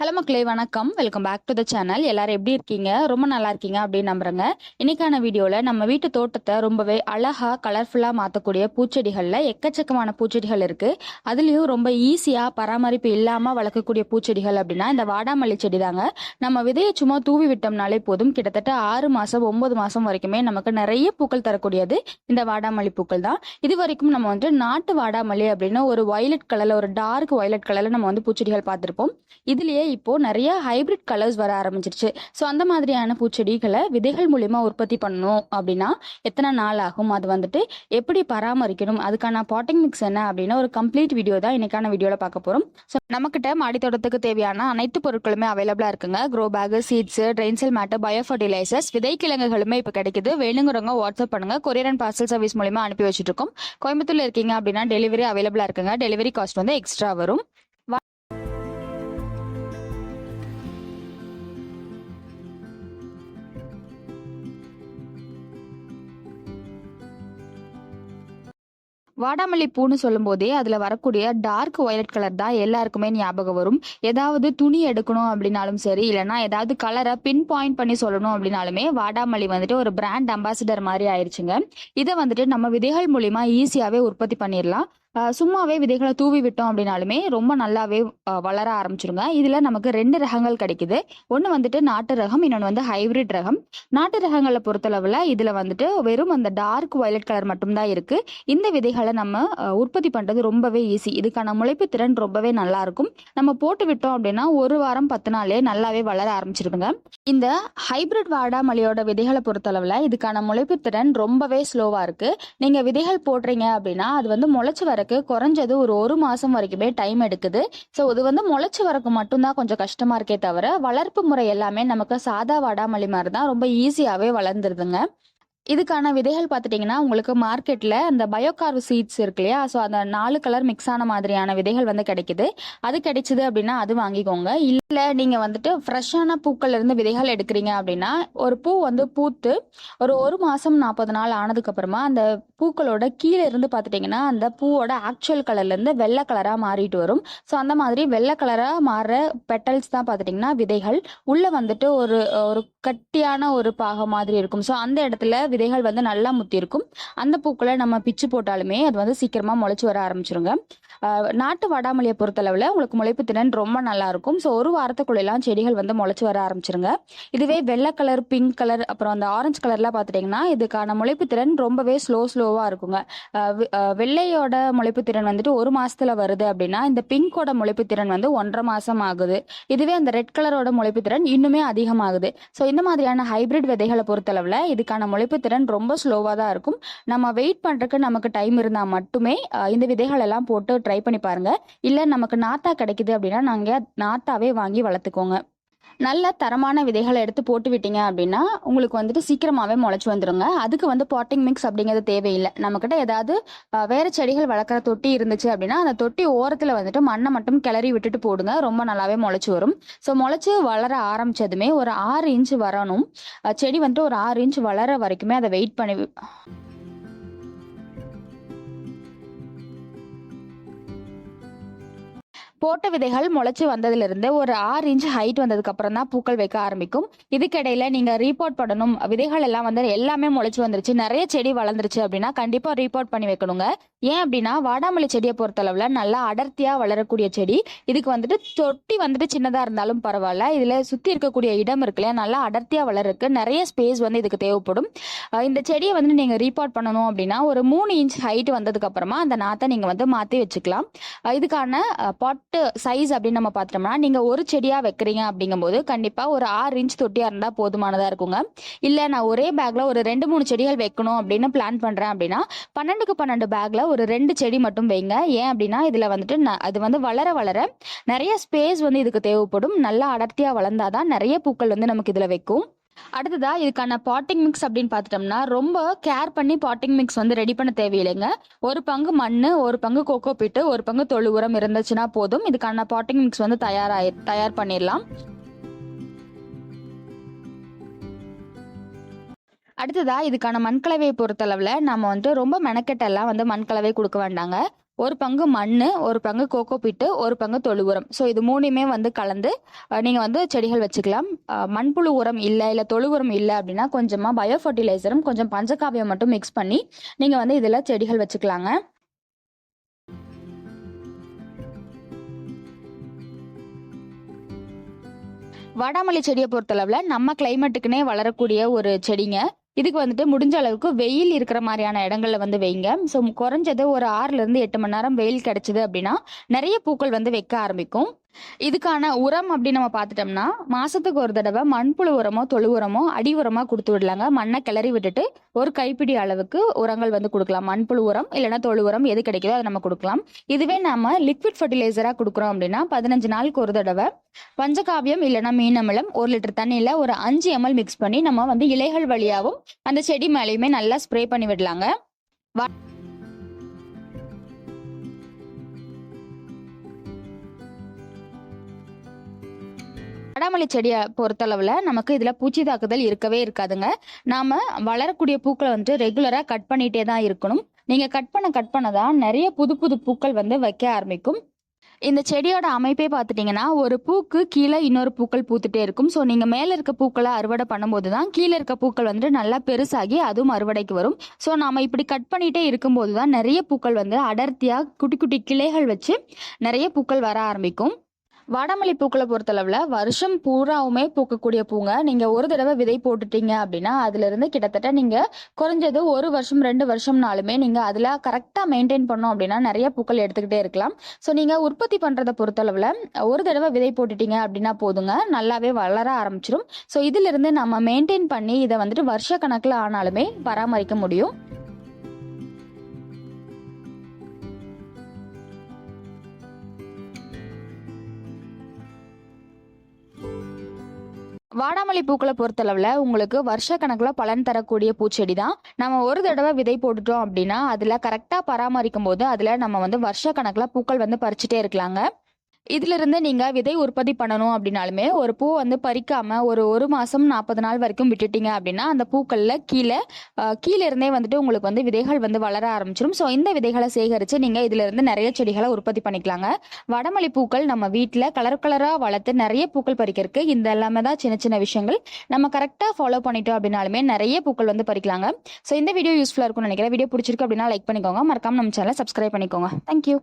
Hello மக்களே, வணக்கம். Welcome back to the channel. எல்லாரும் எப்படி இருக்கீங்க? ரொம்ப நல்லா இருக்கீங்க அப்படின்னு நம்புறேங்க. இன்னைக்கான வீடியோவில் நம்ம வீட்டு தோட்டத்தை ரொம்பவே அழகா கலர்ஃபுல்லாக மாற்றக்கூடிய பூச்செடிகளில் எக்கச்சக்கமான பூச்செடிகள் இருக்குது. அதுலேயும் ரொம்ப ஈஸியாக பராமரிப்பு இல்லாமல் வளர்க்கக்கூடிய பூச்செடிகள் அப்படின்னா இந்த வாடாமல்லி செடி தாங்க. நம்ம விதையை சும்மா தூவி விட்டோம்னாலே போதும், கிட்டத்தட்ட 6 மாதம் 9 மாதம் வரைக்குமே நமக்கு நிறைய பூக்கள் தரக்கூடியது இந்த வாடாமல்லி பூக்கள் தான். இது வரைக்கும் நம்ம நாட்டு வாடாமல்லி அப்படின்னு ஒரு வயலட் கலரில், ஒரு டார்க் வயலட் கலரில் நம்ம பூச்செடிகள் பார்த்துருப்போம். இதுலயே இப்போ நிறைய ஹைபிரிட் கலர்ஸ் வர ஆரம்பிச்சிருச்சு. ஸோ அந்த மாதிரியான பூச்செடிகளை விதைகள் மூலியமா உற்பத்தி பண்ணணும் அப்படின்னா எத்தனை நாள் ஆகும், அது எப்படி பராமரிக்கணும், அதுக்கான பாட்டிங் மிக்ஸ் என்ன அப்படின்னு ஒரு கம்ப்ளீட் வீடியோ தான் இன்னைக்கான வீடியோவில் பார்க்க போகிறோம். ஸோ நம்மக்கிட்ட மாடித்தோட்டத்துக்கு தேவையான அனைத்து பொருட்களுமே அவைலபிளாக இருக்குங்க. க்ரோ பேக், சீட்ஸ், ட்ரெயின்செல் மேட்டு, பயோ ஃபர்டிலைசர்ஸ், விதை கிழங்குகளுமே இப்போ கிடைக்குது. வேணுங்கிறவங்க வாட்ஸ்அப் பண்ணுங்க. கொரியர் அண்ட் பார்சல் சர்வீஸ் மூலியமா அனுப்பி வச்சுட்டு இருக்கோம். கோயம்புத்தூர்ல இருக்கீங்க அப்படின்னா டெலிவரி அவைலபிளாக இருக்குங்க. டெலிவரி காஸ்ட் எக்ஸ்ட்ரா வரும். வாடாமல்லி பூன்னு சொல்லும் போதே அதுல வரக்கூடிய டார்க் வயலட் கலர் தான் எல்லாருக்குமே ஞாபகம் வரும். ஏதாவது துணி எடுக்கணும் அப்படின்னாலும் சரி, இல்லைன்னா ஏதாவது கலரை பின் பாயிண்ட் பண்ணி சொல்லணும் அப்படின்னாலுமே வாடாமல்லி ஒரு பிராண்ட் அம்பாசிடர் மாதிரி ஆயிடுச்சுங்க. இதை நம்ம விதைகள் மூலியமா ஈஸியாவே உற்பத்தி பண்ணிடலாம். சும்மாவே விதைகளை தூவி விட்டோம் அப்படின்னாலுமே ரொம்ப நல்லாவே வளர ஆரம்பிச்சிருங்க. இதுல நமக்கு 2 ரகங்கள் கிடைக்குது. ஒன்று நாட்டு ரகம், இன்னொன்று ஹைபிரிட் ரகம். நாட்டு ரகங்களை பொறுத்தளவுல இதுல வெறும் அந்த டார்க் வயலட் கலர் மட்டும்தான் இருக்கு. இந்த விதைகளை நம்ம உற்பத்தி பண்றது ரொம்பவே ஈஸி. இதுக்கான முளைப்பு திறன் ரொம்பவே நல்லா இருக்கும். நம்ம போட்டு விட்டோம் அப்படின்னா 1 வாரம் 10 நாளே நல்லாவே வளர ஆரம்பிச்சிருதுங்க. இந்த ஹைபிரிட் வாடாமல்லியோட விதைகளை பொறுத்தளவுல இதுக்கான முளைப்பு திறன் ரொம்பவே ஸ்லோவா இருக்கு. நீங்க விதைகள் போடுறீங்க அப்படின்னா அது முளைச்சு வரக்கு குறைஞ்சது ஒரு மாசம் வரைக்குமே டைம் எடுக்குது. ஸோ இது முளைச்சு வரக்கு மட்டும்தான் கொஞ்சம் கஷ்டமா இருக்கே தவிர, வளர்ப்பு முறை எல்லாமே நமக்கு சாதா வாடாமல்லி மாதிரி தான் ரொம்ப ஈஸியாவே வளர்ந்துருதுங்க. இதுக்கான விதைகள் பார்த்துட்டிங்கன்னா உங்களுக்கு மார்க்கெட்டில் அந்த பயோகார்வ் சீட்ஸ் இருக்கு இல்லையா, ஸோ அந்த 4 கலர் மிக்ஸ் ஆன மாதிரியான விதைகள் கிடைக்குது. அது கிடைச்சிது அப்படின்னா அது வாங்கிக்கோங்க. இல்லை நீங்கள் ஃப்ரெஷ்ஷான பூக்கள் இருந்து விதைகள் எடுக்கிறீங்க அப்படின்னா ஒரு பூ பூத்து ஒரு மாதம் 40 நாள் ஆனதுக்கப்புறமா அந்த பூக்களோட கீழே இருந்து பார்த்துட்டிங்கன்னா அந்த பூவோட ஆக்சுவல் கலர்லேருந்து வெள்ளை கலராக மாறிட்டு வரும். ஸோ அந்த மாதிரி வெள்ளை கலராக மாறுற பெட்டல்ஸ் தான் பார்த்துட்டிங்கன்னா விதைகள். உள்ளே ஒரு ஒரு கட்டியான ஒரு பாகம் மாதிரி இருக்கும். ஸோ அந்த இடத்துல விதைகள் நல்லா முத்தி இருக்கும். அந்த பூக்களை நம்ம பிச்சு போட்டாலுமே அது சீக்கிரமா முளைச்சு வர ஆரம்பிச்சிருங்க. நாட்டு வாடாமல்லியை பொறுத்தளவுல உங்களுக்கு முளைப்பு திறன் ரொம்ப நல்லா இருக்கும். ஸோ ஒரு வாரத்துக்குள்ளெல்லாம் செடிகள் முளைச்சு வர ஆரம்பிச்சிருங்க. இதுவே வெள்ளை கலர், பிங்க் கலர், அப்புறம் அந்த ஆரஞ்சு கலர்லாம் பார்த்துட்டிங்கன்னா இதுக்கான முளைப்பு திறன் ரொம்பவே ஸ்லோவா இருக்குங்க. வெள்ளையோட முளைப்பு திறன் 1 மாசத்துல வருது அப்படின்னா இந்த பிங்கோட முளைப்பு திறன் 1.5 மாசம் ஆகுது. இதுவே அந்த ரெட் கலரோட முளைப்பு திறன் இன்னுமே அதிகமாகுது. ஸோ இந்த மாதிரியான ஹைபிரிட் விதைகளை பொறுத்தளவுல இதுக்கான முளைப்பு திறன் ரொம்ப ஸ்லோவா தான் இருக்கும். நம்ம வெயிட் பண்றதுக்கு நமக்கு டைம் இருந்தா மட்டுமே இந்த விதைகள் எல்லாம் போட்டு ட்ரை பண்ணி பாருங்க. இல்ல நமக்கு நாத்தா கிடைக்குது அப்படின்னா நாங்க நாத்தாவே வாங்கி வளர்த்துக்கோங்க. நல்ல தரமான விதைகளை எடுத்து போட்டு விட்டீங்க அப்படின்னா உங்களுக்கு சீக்கிரமாவே முளைச்சு வந்துருங்க. அதுக்கு பாட்டிங் மிக்ஸ் அப்படிங்கிறது தேவையில்லை. நம்மக்கிட்ட ஏதாவது வேற செடிகள் வளர்க்குற தொட்டி இருந்துச்சு அப்படின்னா அந்த தொட்டி ஓரத்தில் மண்ணை மட்டும் கிளறி விட்டுட்டு போடுங்க. ரொம்ப நல்லாவே முளைச்சு வரும். ஸோ முளைச்சு வளர ஆரம்பிச்சதுமே ஒரு 6 இன்ச் வரணும். செடி ஒரு 6 இன்ச் வளர வரைக்குமே அதை வெயிட் பண்ணி போட்ட விதைகள் முளைச்சு வந்ததுலேருந்து ஒரு 6 இன்ச் ஹைட் வந்ததுக்கு அப்புறம் தான் பூக்கள் வைக்க ஆரம்பிக்கும். இதுக்கிடையில நீங்க ரீபோர்ட் பண்ணணும். விதைகள் எல்லாம் எல்லாமே முளைச்சு வந்துருச்சு, நிறைய செடி வளர்ந்துருச்சு அப்படின்னா கண்டிப்பா ரீபோர்ட் பண்ணி வைக்கணுங்க. ஏன் அப்படின்னா வாடாமல்லி செடியை பொறுத்தளவுல நல்லா அடர்த்தியா வளரக்கூடிய செடி. இதுக்கு தொட்டி சின்னதா இருந்தாலும் பரவாயில்ல, இதுல சுத்தி இருக்கக்கூடிய இடம் இருக்குல்ல, நல்லா அடர்த்தியா வளருக்கு நிறைய ஸ்பேஸ் இதுக்கு தேவைப்படும். இந்த செடியை நீங்க ரீபோர்ட் பண்ணணும் அப்படின்னா ஒரு 3 இன்ச் ஹைட் வந்ததுக்கு அப்புறமா அந்த நாத்தை நீங்க மாத்தி வச்சுக்கலாம். இதுக்கான பாட் சைஸ் அப்படின்னு நம்ம பார்த்தோம்னா நீங்க ஒரு செடியா வைக்கிறீங்க அப்படிங்கும்போது கண்டிப்பா ஒரு 6 இன்ச் தொட்டியா இருந்தா போதுமானதா இருக்குங்க. இல்ல நான் ஒரே பேக்ல ஒரு 2-3 செடிகள் வைக்கணும் அப்படின்னு பிளான் பண்றேன் அப்படின்னா 12க்கு 12 பேக்ல ஒரு 2 செடி மட்டும் வைங்க. ஏன் அப்படின்னா இதுல அது வளர வளர நிறைய ஸ்பேஸ் இதுக்கு தேவைப்படும். நல்லா அடர்த்தியா வளர்ந்தாதான் நிறைய பூக்கள் நமக்கு இதுல வைக்கும். அடுத்ததா இதுக்கான பாட்டிங் மிக்ஸ் அப்படின்னு பார்த்துட்டோம்னா ரொம்ப கேர் பண்ணி பாட்டிங் மிக்ஸ் ரெடி பண்ண தேவையில்லைங்க. ஒரு பங்கு மண்ணு, ஒரு பங்கு கோகோ பிட்டு, ஒரு பங்கு தொழு உரம் இருந்துச்சுன்னா போதும். இதுக்கான பாட்டிங் மிக்ஸ் தயார் பண்ணிடலாம். அடுத்ததா இதுக்கான மண்கலவையை பொறுத்தளவுல நம்ம ரொம்ப மெனக்கெட்டெல்லாம் மண்கலவை கொடுக்க வேண்டாங்க. 1 பங்கு மண், 1 பங்கு கோகோ பிட்டு, 1 பங்கு தொழு உரம். ஸோ இது 3மே வந்து கலந்து நீங்கள் வந்து செடிகள் வச்சுக்கலாம். மண்புழு உரம் இல்லை தொழு உரம் இல்லை அப்படின்னா கொஞ்சமாக பயோ ஃபர்டிலைசரும் கொஞ்சம் பஞ்சகாவியம் மட்டும் மிக்ஸ் பண்ணி நீங்கள் வந்து இதில் செடிகள் வச்சுக்கலாங்க. வாடாமல்லி செடியை பொறுத்தளவில் நம்ம கிளைமேட்டுக்குனே வளரக்கூடிய ஒரு செடிங்க. இதுக்கு வந்துட்டு முடிஞ்ச அளவுக்கு வெயில் இருக்கிற மாதிரியான இடங்கள்ல வந்து வைங்க. ஸோ குறைஞ்சது ஒரு 6லேருந்து 8 மணி நேரம் வெயில் கிடைச்சிது அப்படின்னா நிறைய பூக்கள் வந்து வைக்க ஆரம்பிக்கும். இதுக்கான உரம் அப்படி நம்ம பார்த்துட்டோம்னா மாசத்துக்கு ஒரு தடவை மண்புழு உரமோ தொழு உரமோ அடி உரமா கொடுத்து விடலாங்க. மண்ணை கிளறி விட்டுட்டு ஒரு கைப்பிடி அளவுக்கு உரங்கள் வந்து கொடுக்கலாம். மண்புழு உரம் இல்லைன்னா தொழு உரம் எது கிடைக்குதோ அதை நம்ம கொடுக்கலாம். இதுவே நம்ம லிக்விட் ஃபர்டிலைசரா கொடுக்குறோம் அப்படின்னா 15 நாளுக்கு ஒரு தடவை பஞ்சகாவியம் இல்லைன்னா மீன் அமிலம் 1 லிட்டர் தண்ணியில ஒரு 5 ml மிக்ஸ் பண்ணி நம்ம வந்து இலைகள் வழியாவும் அந்த செடி மேலேயுமே நல்லா ஸ்ப்ரே பண்ணி விடலாங்க. வாடாமல்லி செடியை பொறுத்தளவுல நமக்கு இதுல பூச்சி தாக்குதல் இருக்கவே இருக்காதுங்க. நாம வளரக்கூடிய பூக்களை வந்து ரெகுலரா கட் பண்ணிட்டே தான் இருக்கணும். நீங்க கட் பண்ண தான் நிறைய புது புது பூக்கள் வந்து வைக்க ஆரம்பிக்கும். இந்த செடியோட அமைப்பே பார்த்துட்டிங்கன்னா ஒரு பூக்கு கீழே இன்னொரு பூக்கள் பூத்துட்டே இருக்கும். ஸோ நீங்கள் மேலே இருக்க பூக்களை அறுவடை பண்ணும்போது தான் கீழே இருக்க பூக்கள் வந்துட்டு நல்லா பெருசாகி அதுவும் அறுவடைக்கு வரும். ஸோ நாம் இப்படி கட் பண்ணிகிட்டே இருக்கும்போது தான் நிறைய பூக்கள் வந்து அடர்த்தியாக குட்டி குட்டி கிளைகள் வச்சு நிறைய பூக்கள் வர ஆரம்பிக்கும். வாடாமல்லி பூக்களை பொறுத்தளவில் வருஷம் பூராவுமே பூக்கக்கூடிய பூங்க. நீங்கள் ஒரு தடவை விதை போட்டுட்டீங்க அப்படின்னா அதுலேருந்து கிட்டத்தட்ட நீங்கள் குறைஞ்சது 1 வருஷம் 2 வருஷம்னாலுமே நீங்கள் அதில் கரெக்டாக மெயின்டைன் பண்ணோம் அப்படின்னா நிறைய பூக்கள் எடுத்துக்கிட்டே இருக்கலாம். ஸோ நீங்கள் உற்பத்தி பண்ணுறதை பொறுத்தளவில் ஒரு தடவை விதை போட்டுட்டீங்க அப்படின்னா போதுங்க, நல்லாவே வளர ஆரம்பிச்சிடும். ஸோ இதிலிருந்து நம்ம மெயின்டைன் பண்ணி இதை வந்துட்டு வருஷ கணக்கில் ஆனாலுமே பராமரிக்க முடியும். வாடாமல்லி பூக்களை பொறுத்தளவில் உங்களுக்கு வருஷ கணக்கில் பலன் தரக்கூடிய பூச்செடி தான். நம்ம ஒரு தடவை விதை போட்டுட்டோம் அப்படின்னா அதில் கரெக்டாக பராமரிக்கும் போது அதில் நம்ம வந்து வருஷ கணக்கில் பூக்கள் வந்து பறிச்சுட்டே இருக்கலாங்க. இதிலிருந்து நீங்கள் விதை உற்பத்தி பண்ணணும் அப்படின்னாலுமே ஒரு பூ வந்து பறிக்காமல் ஒரு மாதம் 40 நாள் வரைக்கும் விட்டுட்டீங்க அப்படின்னா அந்த பூக்களில் கீழே இருந்தே வந்துட்டு உங்களுக்கு வந்து விதைகள் வந்து வளர ஆரம்பிச்சிடும். ஸோ இந்த விதைகளை சேகரித்து நீங்கள் இதிலிருந்து நிறைய செடிகளை உற்பத்தி பண்ணிக்கலாங்க. வடமல்லி பூக்கள் நம்ம வீட்டில் கலராக வளர்த்து நிறைய பூக்கள் பறிக்கிறதுக்கு இந்த எல்லாமே தான் சின்ன சின்ன விஷயங்கள் நம்ம கரெக்டாக ஃபாலோ பண்ணிட்டோம் அப்படின்னாலுமே நிறைய பூக்கள் வந்து பறிக்கலாங்க. ஸோ இந்த வீடியோ யூஸ்ஃபுல்லாக இருக்கும்னு நினைக்கிறேன். வீடியோ பிடிச்சிருக்கு அப்படின்னா லைக் பண்ணிக்கோங்க. மறக்காம நம்ம சேனலை சப்ஸ்கிரைப் பண்ணிக்கோங்க. தேங்க்யூ.